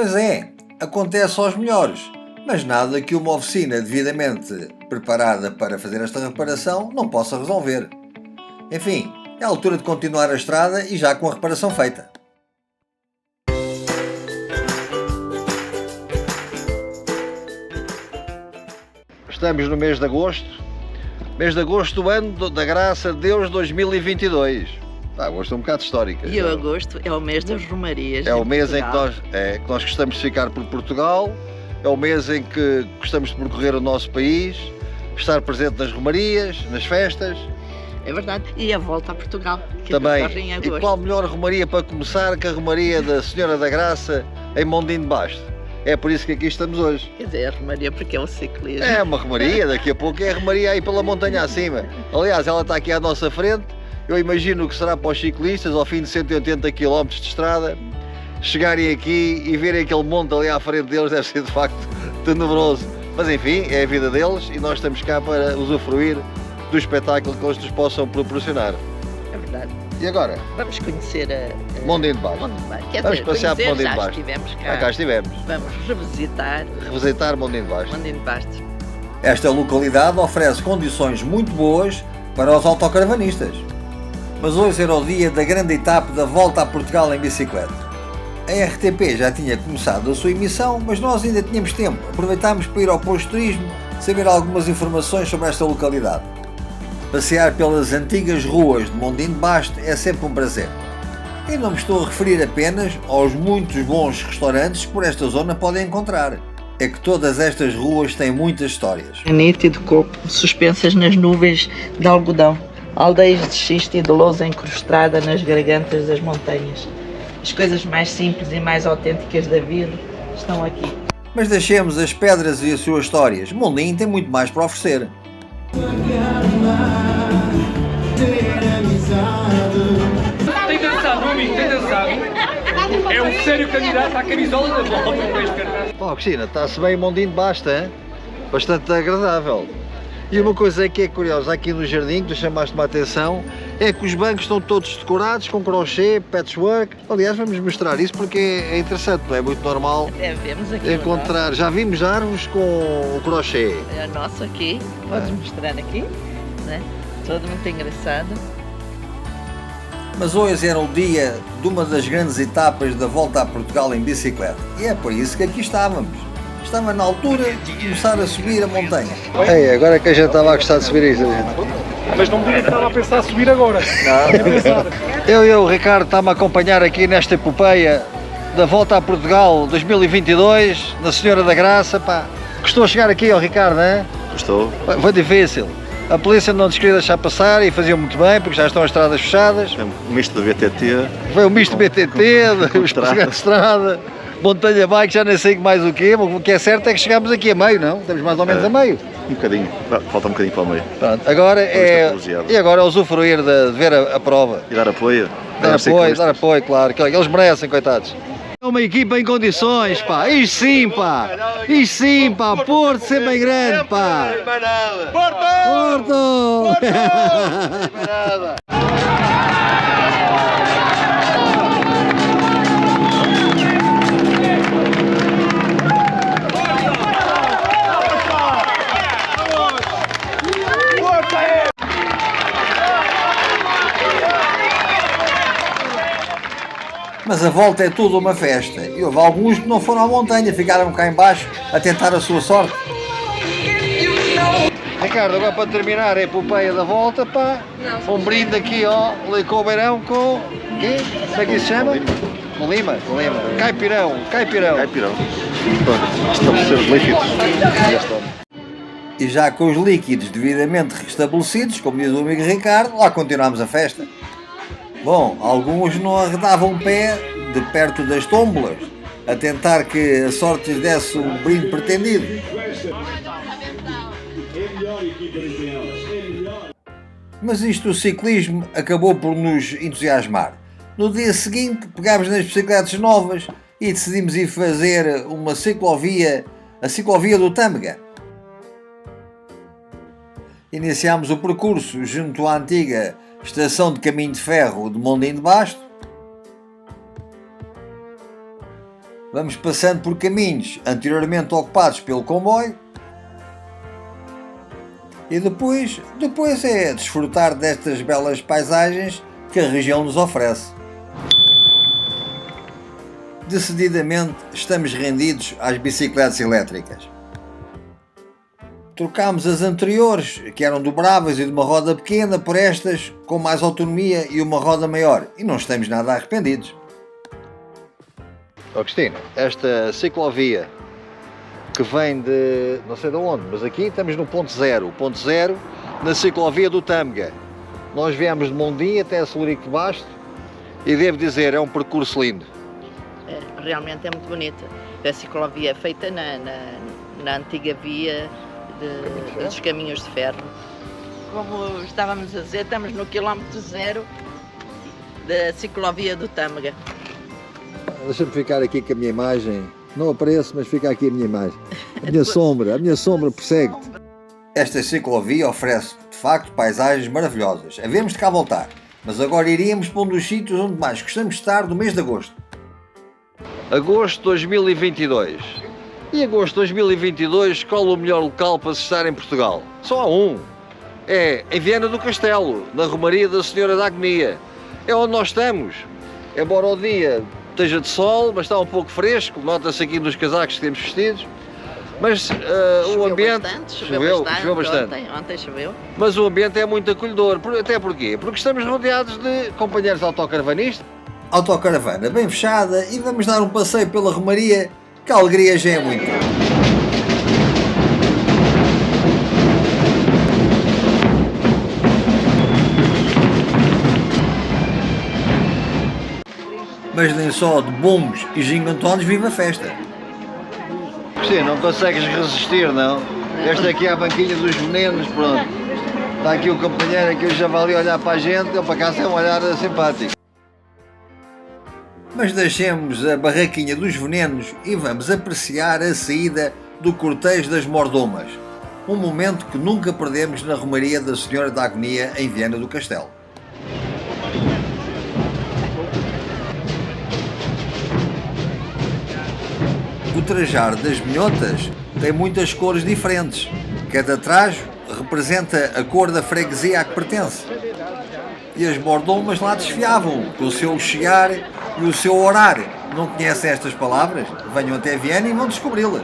Pois é, acontece aos melhores, mas nada que uma oficina devidamente preparada para fazer esta reparação não possa resolver. Enfim, é a altura de continuar a estrada e já com a reparação feita. Estamos no mês de agosto do ano da graça de Deus 2022. Agosto é um bocado histórico. E o agosto é o mês das romarias. É o mês em que nós gostamos de ficar por Portugal, é o mês em que gostamos de percorrer o nosso país, estar presente nas romarias, nas festas. É verdade. E a volta a Portugal, que também. Em agosto. E qual melhor romaria para começar que a romaria da Senhora da Graça em Mondim de Basto? É por isso que aqui estamos hoje. Quer dizer, a romaria porque é o ciclismo. É uma romaria, daqui a pouco é a romaria aí pela montanha acima. Aliás, ela está aqui à nossa frente. Eu imagino que será para os ciclistas, ao fim de 180 km de estrada, chegarem aqui e verem aquele monte ali à frente deles, deve ser de facto tenebroso. Mas enfim, é a vida deles e nós estamos cá para usufruir do espetáculo que eles nos possam proporcionar. É verdade. E agora? Vamos conhecer a Mondim de Basto. Vamos passear por Mondim de Basto. Já estivemos cá. Cá estivemos. Vamos revisitar Mondim de Basto. Mondim de Basto. Esta localidade oferece condições muito boas para os autocaravanistas. Mas hoje era o dia da grande etapa da volta a Portugal em bicicleta. A RTP já tinha começado a sua emissão, mas nós ainda tínhamos tempo. Aproveitámos para ir ao posto de turismo, saber algumas informações sobre esta localidade. Passear pelas antigas ruas de Mondim de Basto é sempre um prazer. E não me estou a referir apenas aos muitos bons restaurantes que por esta zona podem encontrar. É que todas estas ruas têm muitas histórias. É nítido corpo, suspensas nas nuvens de algodão. Aldeias de xisto e de lousa incrustada nas gargantas das montanhas. As coisas mais simples e mais autênticas da vida estão aqui. Mas deixemos as pedras e as suas histórias. Mondim tem muito mais para oferecer. Tem dançado, meu amigo, tem dançado. É um sério candidato à camisola da volta para este cartaz. Oh, Cristina, está-se bem Mondim de Basto, hein? Bastante agradável. E uma coisa que é curiosa aqui no jardim, que tu chamaste-me a atenção, é que os bancos estão todos decorados com crochê, patchwork. Aliás, vamos mostrar isso porque é interessante, não é muito normal vemos aqui encontrar. Já vimos árvores com o crochê. É o nosso aqui, podes mostrar aqui, né? Todo muito engraçado. Mas hoje era o dia de uma das grandes etapas da volta a Portugal em bicicleta. E é por isso que aqui estávamos. Estava na altura de começar a subir a montanha. Ei, agora é que a gente estava a gostar de subir isso. Mas não me diga que estava a pensar subir agora. Não. Eu e o Ricardo estamos a acompanhar aqui nesta epopeia da volta a Portugal 2022, na Senhora da Graça. Pá. Gostou de chegar aqui, ó Ricardo, não é? Gostou. Foi difícil. A polícia não nos queria deixar passar e faziam muito bem, porque já estão as estradas fechadas. É um misto do BTT. Foi um misto do BTT, os de estrada. Montanha bike, já nem sei mais o quê, mas o que é certo é que chegámos aqui a meio, não? Estamos mais ou menos a meio. Um bocadinho, falta um bocadinho para o meio. Pronto, agora agora é usufruir de ver a prova. E dar apoio. Dar apoio, claro, que eles merecem, coitados. É uma equipa em condições, pá, isto sim, pá, Porto sempre em grande, pá. Porto! Mas a volta é tudo uma festa e houve alguns que não foram à montanha, ficaram cá em baixo a tentar a sua sorte. Ricardo, agora para terminar a epopeia da volta, pá, um brinde aqui, ó, Licor Beirão com... quê? Como é que isso se chama? Com lima. Caipirão. Pronto, estabelecer os líquidos. E já com os líquidos devidamente restabelecidos, como diz o amigo Ricardo, lá continuamos a festa. Bom, alguns não arredavam o pé de perto das tómbolas, a tentar que a sorte lhes desse o brinde pretendido. Mas isto, o ciclismo, acabou por nos entusiasmar. No dia seguinte, pegámos nas bicicletas novas e decidimos ir fazer uma ciclovia, a ciclovia do Tâmega. Iniciámos o percurso junto à antiga estação de caminho de ferro de Mondim de Basto Vamos passando por caminhos anteriormente ocupados pelo comboio e depois é desfrutar destas belas paisagens que a região nos oferece. Decididamente estamos rendidos às bicicletas elétricas. Trocámos as anteriores, que eram dobráveis e de uma roda pequena, por estas com mais autonomia e uma roda maior, e não estamos nada arrependidos. Agostinho, esta ciclovia que vem de não sei de onde, mas aqui estamos no ponto zero na ciclovia do Tâmega. Nós viemos de Mondim até a Celurico de Basto e devo dizer, é um percurso lindo. Realmente é muito bonita. A ciclovia é feita na antiga via dos caminhos de ferro. Como estávamos a dizer, estamos no quilómetro zero da ciclovia do Tâmega. Deixa-me ficar aqui com a minha imagem. Não apareço, mas fica aqui a minha imagem. A minha sombra persegue-te. Esta ciclovia oferece, de facto, paisagens maravilhosas. Havemos de cá voltar, mas agora iríamos para um dos sítios onde mais gostamos de estar do mês de agosto. Agosto de 2022. E agosto de 2022, qual o melhor local para se estar em Portugal? Só há um. É em Viana do Castelo, na Romaria da Senhora da Agonia. É onde nós estamos. Embora o dia esteja de sol, mas está um pouco fresco, nota-se aqui nos casacos que temos vestidos. Mas o ambiente... Choveu bastante. Ontem choveu. Mas o ambiente é muito acolhedor. Até porquê? Porque estamos rodeados de companheiros autocaravanistas. Autocaravana bem fechada e vamos dar um passeio pela Romaria, que a alegria já é muito. Mas nem só de bombos e gingantones vive a festa. Sim, não consegues resistir, não? Este aqui é a banquinha dos venenos, pronto. Está aqui o companheiro, aqui o javali a olhar para a gente, ele para cá é um olhar simpático. Mas deixemos a barraquinha dos venenos e vamos apreciar a saída do cortejo das mordomas. Um momento que nunca perdemos na Romaria da Senhora da Agonia em Viana do Castelo. O trajar das minhotas tem muitas cores diferentes. Cada trajo representa a cor da freguesia a que pertence. E as mordomas lá desfiavam com o seu chegar e o seu orar. Não conhecem estas palavras? Venham até Viana e vão descobri-las.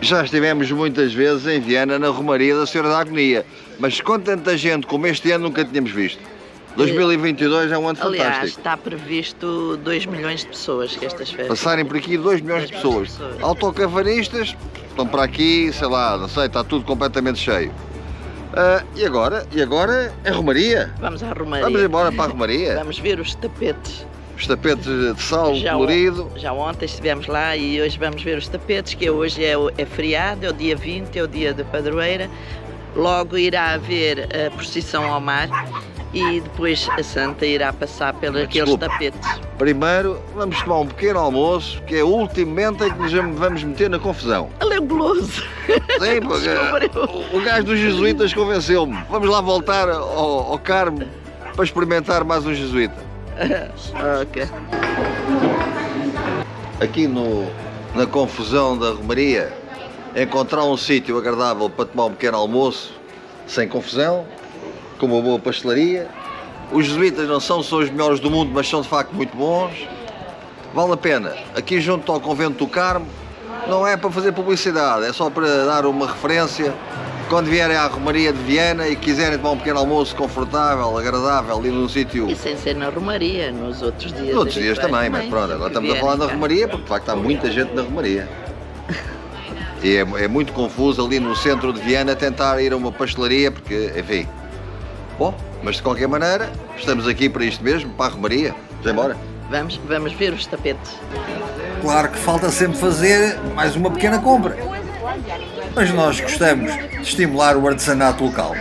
Já estivemos muitas vezes em Viana na Romaria da Senhora da Agonia, mas com tanta gente como este ano nunca tínhamos visto. 2022 é um ano Aliás, fantástico. está previsto 2 milhões de pessoas que estas festas. Passarem por aqui 2 milhões de pessoas. Autocaravanistas estão para aqui, sei lá, não sei, está tudo completamente cheio. E agora é Romaria. Vamos à Romaria. Vamos embora para a Romaria. Vamos ver os tapetes. Os tapetes de sal colorido. Já ontem estivemos lá e hoje vamos ver os tapetes, que hoje é feriado, é o dia 20, é o dia da padroeira. Logo irá haver a procissão ao mar e depois a Santa irá passar pelos aqueles tapetes. Primeiro vamos tomar um pequeno almoço, que é o último momento em que nos vamos meter na confusão. Ele é guloso. Sim, porque o gajo dos jesuítas convenceu-me. Vamos lá voltar ao Carmo para experimentar mais um jesuíta. Ok. Aqui na confusão da Romaria, encontrar um sítio agradável para tomar um pequeno almoço, sem confusão, com uma boa pastelaria. Os jesuítas não são só os melhores do mundo, mas são de facto muito bons. Vale a pena. Aqui junto ao Convento do Carmo, não é para fazer publicidade, é só para dar uma referência. Quando vierem à Romaria de Viana e quiserem tomar um pequeno almoço confortável, agradável, ali num sítio... E sem ser na Romaria, nos outros dias. Nos outros dias também, mas pronto, agora estamos a falar da Romaria, porque de facto há muita gente na Romaria. E é muito confuso ali no centro de Viana tentar ir a uma pastelaria, porque, enfim... Bom, mas de qualquer maneira, estamos aqui para isto mesmo, para a Romaria. Vamos embora. Vamos ver os tapetes. Claro que falta sempre fazer mais uma pequena compra. Mas nós gostamos de estimular o artesanato local.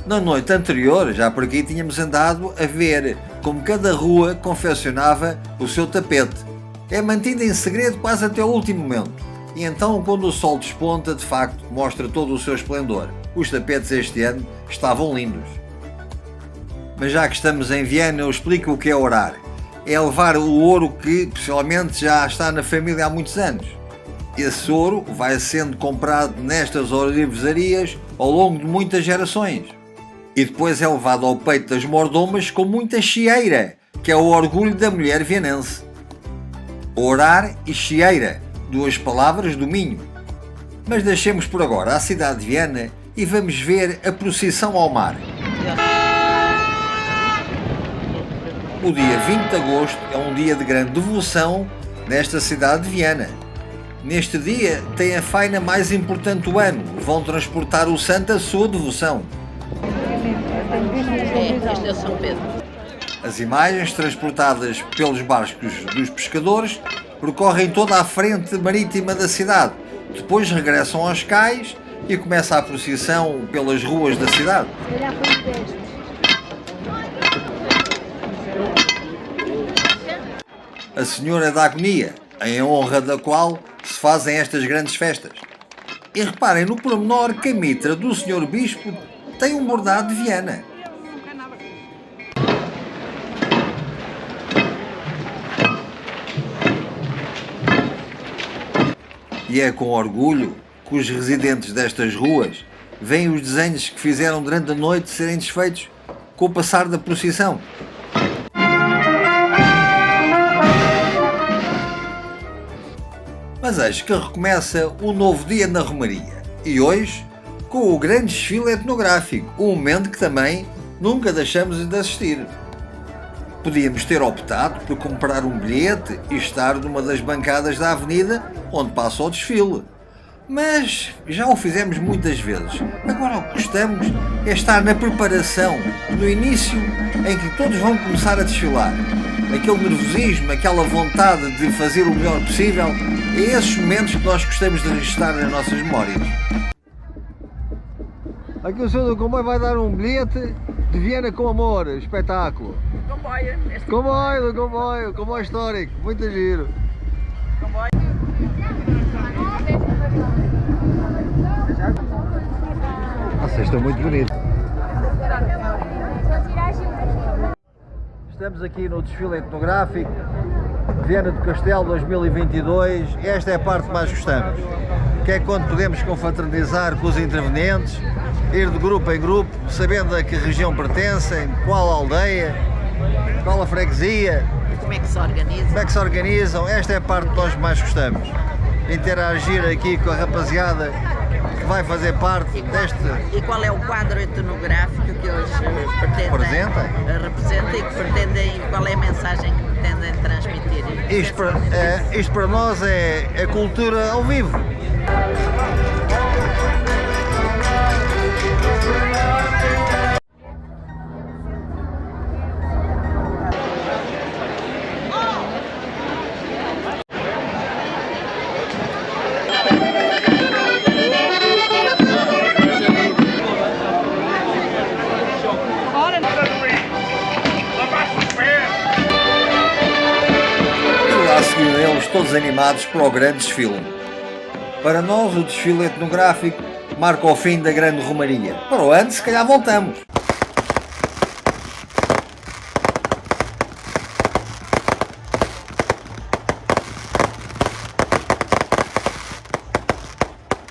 Na noite anterior, já por aqui tínhamos andado a ver como cada rua confeccionava o seu tapete. É mantido em segredo quase até o último momento. E então, quando o sol desponta, de facto, mostra todo o seu esplendor. Os tapetes este ano estavam lindos. Mas já que estamos em Viena, eu explico o que é orar. É levar o ouro que, possivelmente, já está na família há muitos anos. Esse ouro vai sendo comprado nestas ourivesarias ao longo de muitas gerações. E depois é levado ao peito das mordomas com muita chieira, que é o orgulho da mulher vienense. Orar e chieira, duas palavras do Minho. Mas deixemos por agora a cidade de Viena e vamos ver a procissão ao mar. O dia 20 de agosto é um dia de grande devoção nesta cidade de Viena. Neste dia tem a faina mais importante do ano. Vão transportar o santo à sua devoção. Este é o São Pedro. As imagens, transportadas pelos barcos dos pescadores, percorrem toda a frente marítima da cidade. Depois regressam aos cais e começa a procissão pelas ruas da cidade. A Senhora da Agonia, em honra da qual se fazem estas grandes festas. E reparem no pormenor que a mitra do Sr. Bispo tem um bordado de Viena. E é com orgulho que os residentes destas ruas veem os desenhos que fizeram durante a noite serem desfeitos com o passar da procissão. Mas eis que recomeça um novo dia na Romaria. E hoje, com o grande desfile etnográfico, um momento que também nunca deixamos de assistir. Podíamos ter optado por comprar um bilhete e estar numa das bancadas da avenida onde passa o desfile. Mas já o fizemos muitas vezes. Agora o que gostamos é estar na preparação, no início em que todos vão começar a desfilar. Aquele nervosismo, aquela vontade de fazer o melhor possível, é esses momentos que nós gostamos de registrar nas nossas memórias. Aqui o senhor do comboio vai dar um bilhete de Viena com amor, espetáculo. Comboio histórico, muito giro. Vocês estão muito bonitos. Estamos aqui no desfile etnográfico Viena do Castelo 2022. Esta é a parte que mais gostamos, que é quando podemos confraternizar com os intervenientes, ir de grupo em grupo, sabendo a que região pertencem, qual aldeia, qual a freguesia, Como é que se organiza? como é que se organizam. Esta é a parte que nós mais gostamos. Interagir aqui com a rapaziada que vai fazer parte deste... E qual é o quadro etnográfico que eles pretendem representam e que pretendem, qual é a mensagem que pretendem transmitir? Isto para nós é cultura ao vivo. Eles todos animados para o grande desfile. Para nós, o desfile etnográfico marca o fim da grande romaria. Para o ano, se calhar voltamos.